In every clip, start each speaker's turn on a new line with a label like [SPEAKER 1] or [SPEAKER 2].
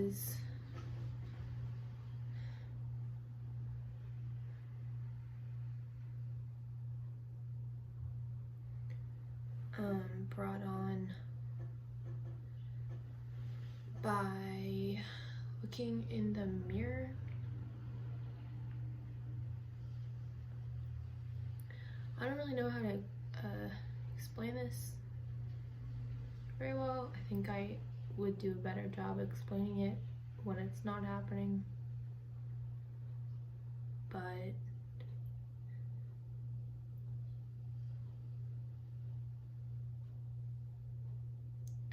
[SPEAKER 1] was brought on by looking in the mirror. I don't really know how to explain this very well. I think I would do a better job explaining it when it's not happening, but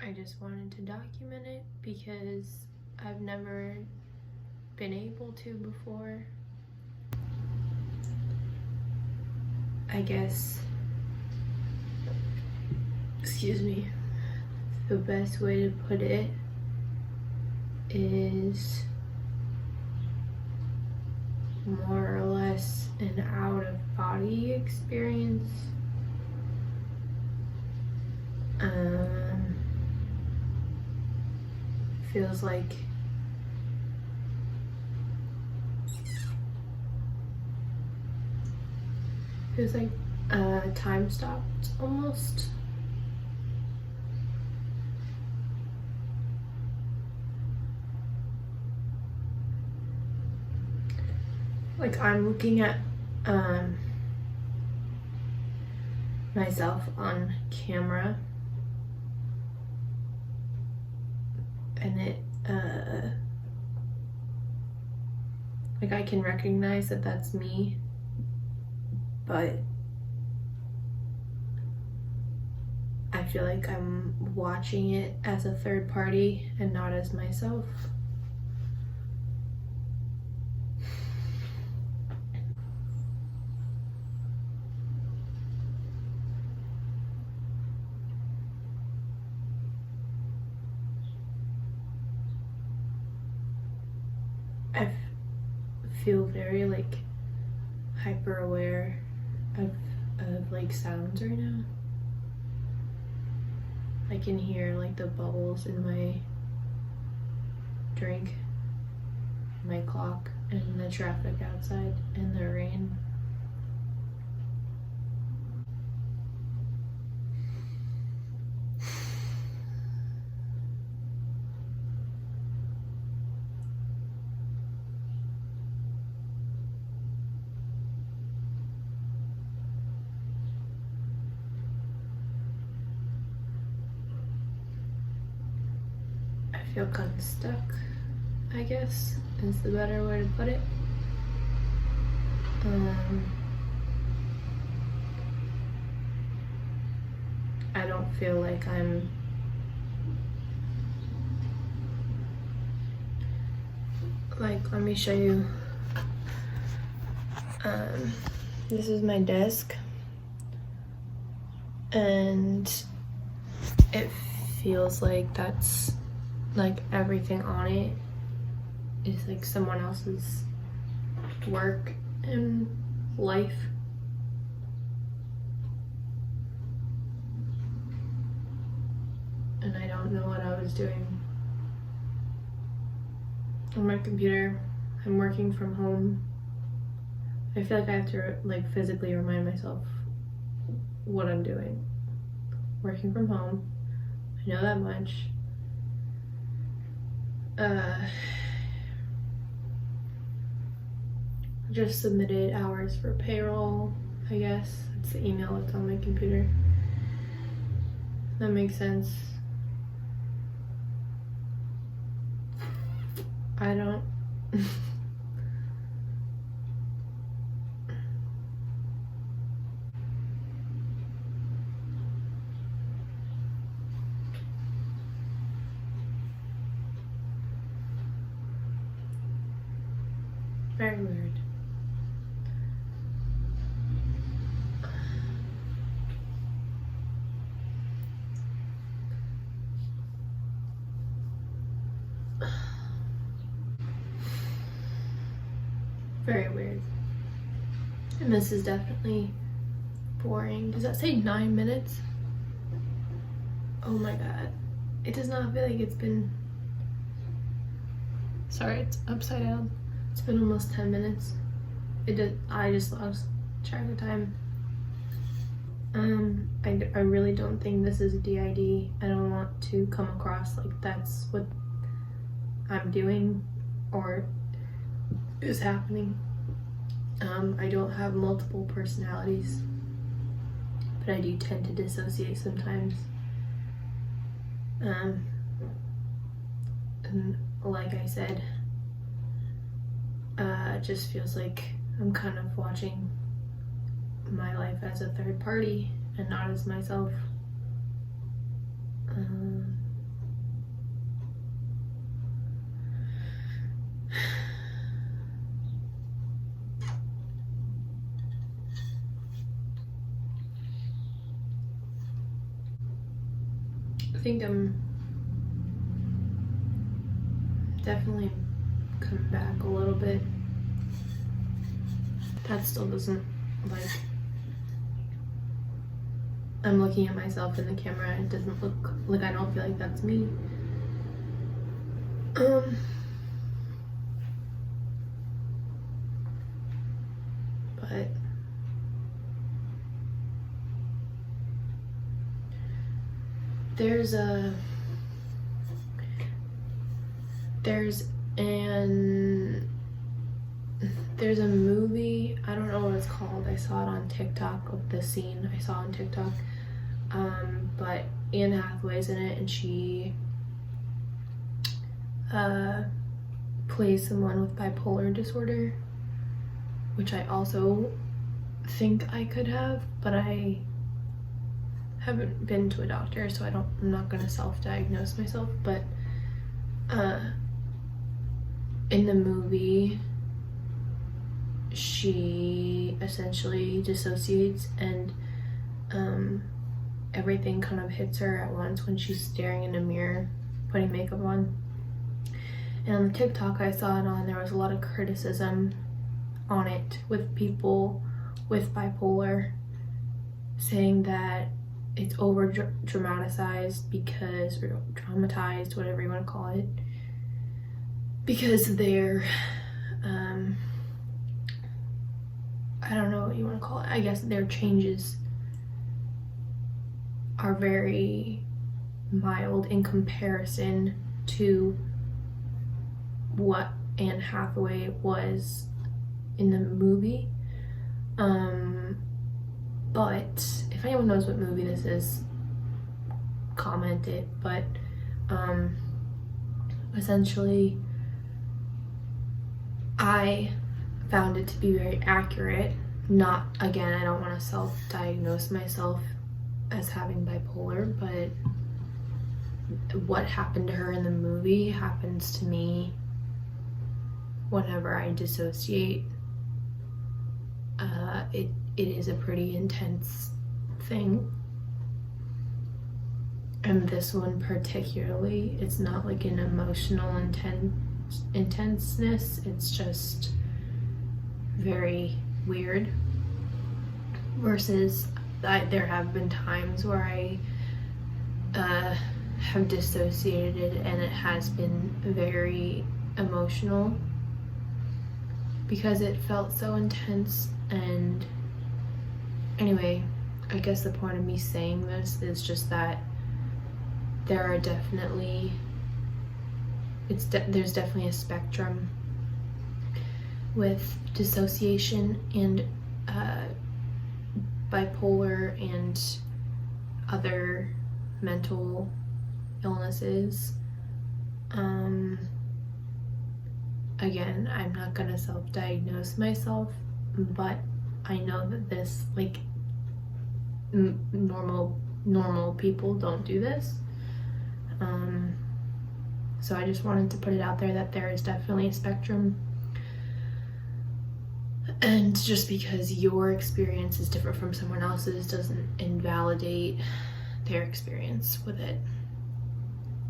[SPEAKER 1] I just wanted to document it because I've never been able to before. I guess, excuse me, the best way to put it is more or less an out-of-body experience. Feels like time stopped almost. Like I'm looking at myself on camera, and it like I can recognize that that's me, but I feel like I'm watching it as a third party and not as myself. I feel very like hyper aware of like sounds right now. I can hear like the bubbles in my drink, my clock, and the traffic outside, and the rain. I feel kind of stuck, I guess, is the better way to put it. I don't feel like I'm let me show you. This is my desk, and it feels like that's like everything on it is like someone else's work and life. And I don't know what I was doing on my computer. I'm working from home. I feel like I have to like physically remind myself what I'm doing. Working from home, I know that much. Just submitted hours for payroll, I guess. It's the email that's on my computer. That makes sense. I don't very weird. Very weird. And this is definitely boring. Does that say 9 minutes? Oh my god. It does not feel like it's been Sorry, it's upside down. It's been almost 10 minutes. I just lost track of time. I really don't think this is a DID. I don't want to come across like that's what I'm doing or is happening. I don't have multiple personalities, but I do tend to dissociate sometimes. And like I said, it just feels like I'm kind of watching my life as a third party and not as myself. I think I'm definitely come back a little bit. That still doesn't, like, I'm looking at myself in the camera and it doesn't look like, I don't feel like that's me. But there's a movie, I don't know what it's called, I saw it on TikTok, of the scene I saw on TikTok, but Anne Hathaway's in it and she plays someone with bipolar disorder, which I also think I could have, but I haven't been to a doctor, so I'm not gonna self-diagnose myself. But in the movie, she essentially dissociates and everything kind of hits her at once when she's staring in a mirror putting makeup on. And on the TikTok I saw it on, there was a lot of criticism on it with people with bipolar saying that it's over dramatized because, or traumatized, whatever you want to call it, because they're I don't know what you want to call it, I guess their changes are very mild in comparison to what Anne Hathaway was in the movie. But if anyone knows what movie this is, comment it. But essentially I found it to be very accurate. Not, again, I don't want to self-diagnose myself as having bipolar, but what happened to her in the movie happens to me whenever I dissociate. It is a pretty intense thing. And this one particularly, it's not like an emotional intenseness, it's just very weird. Versus there have been times where I have dissociated and it has been very emotional because it felt so intense. And anyway, I guess the point of me saying this is just that there are definitely, there's definitely a spectrum with dissociation and bipolar and other mental illnesses. Again, I'm not gonna self-diagnose myself, but I know that this, like, normal people don't do this. So I just wanted to put it out there that there is definitely a spectrum. And just because your experience is different from someone else's doesn't invalidate their experience with it.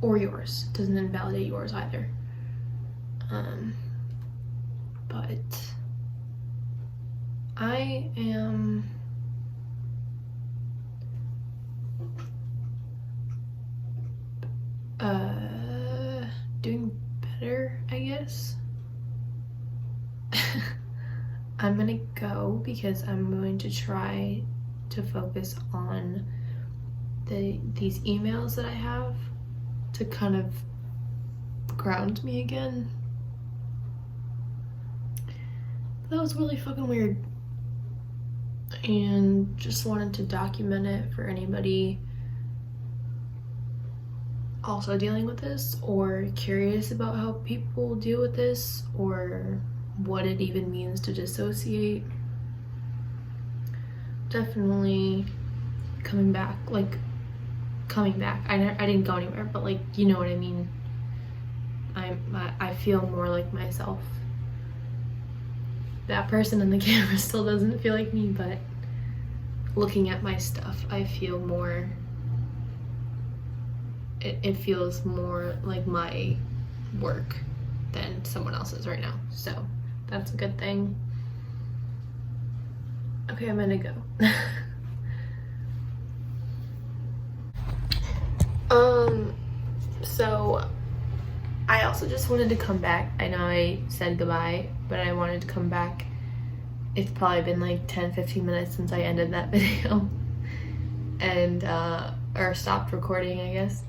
[SPEAKER 1] Or yours. Doesn't invalidate yours either. But I am doing better, I guess. because I'm going to try to focus on these emails that I have to kind of ground me again. That was really fucking weird, and just wanted to document it for anybody also dealing with this or curious about how people deal with this or what it even means to dissociate. Definitely coming back. I didn't go anywhere, but like, you know what I mean. I feel more like myself. That person in the camera still doesn't feel like me, but looking at my stuff, I feel more, it feels more like my work than someone else's right now. So that's a good thing. Okay, I'm gonna go. So I also just wanted to come back. I know I said goodbye, but I wanted to come back. It's probably been like 10-15 minutes since I ended that video and or stopped recording, I guess.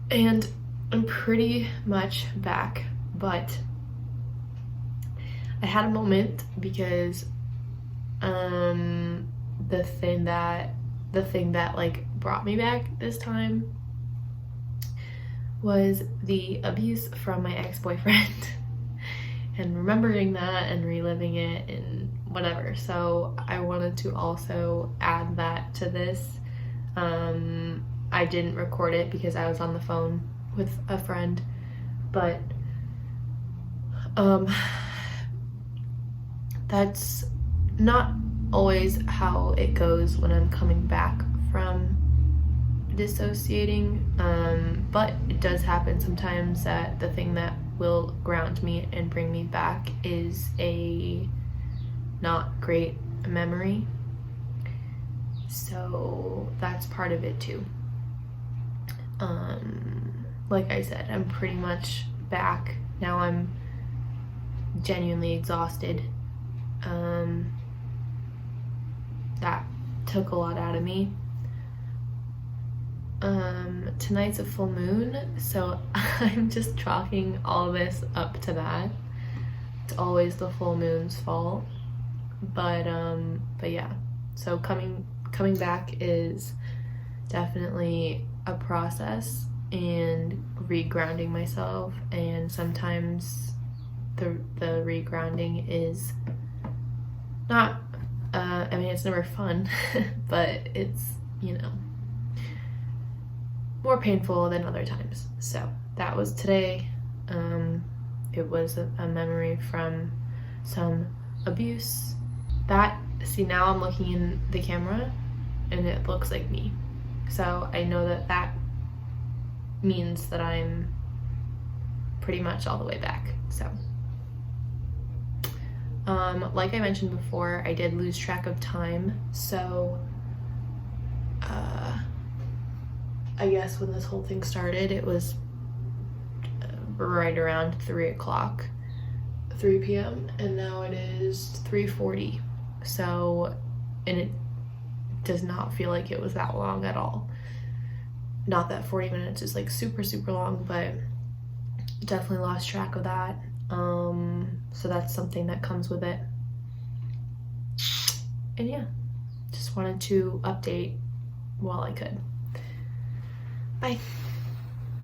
[SPEAKER 1] And I'm pretty much back, but I had a moment because the thing that like brought me back this time was the abuse from my ex-boyfriend and remembering that and reliving it and whatever. So I wanted to also add that to this. I didn't record it because I was on the phone with a friend, but that's not always how it goes when I'm coming back from dissociating, but it does happen sometimes that the thing that will ground me and bring me back is a not great memory. So that's part of it too. Like I said, I'm pretty much back. Now I'm genuinely exhausted. That took a lot out of me. Tonight's a full moon, so I'm just chalking all this up to that. It's always the full moon's fault. But yeah. So coming back is definitely a process and regrounding myself, and sometimes the regrounding is not I mean, it's never fun, but it's, you know, more painful than other times. So that was today. It was a memory from some abuse. See, now I'm looking in the camera and it looks like me. So I know that means that I'm pretty much all the way back. So like I mentioned before, I did lose track of time. So I guess when this whole thing started, it was right around 3 p.m. and now it is 3:40. So, and it does not feel like it was that long at all. Not that 40 minutes is like super long, but definitely lost track of that. So that's something that comes with it. And yeah, just wanted to update while I could. Bye.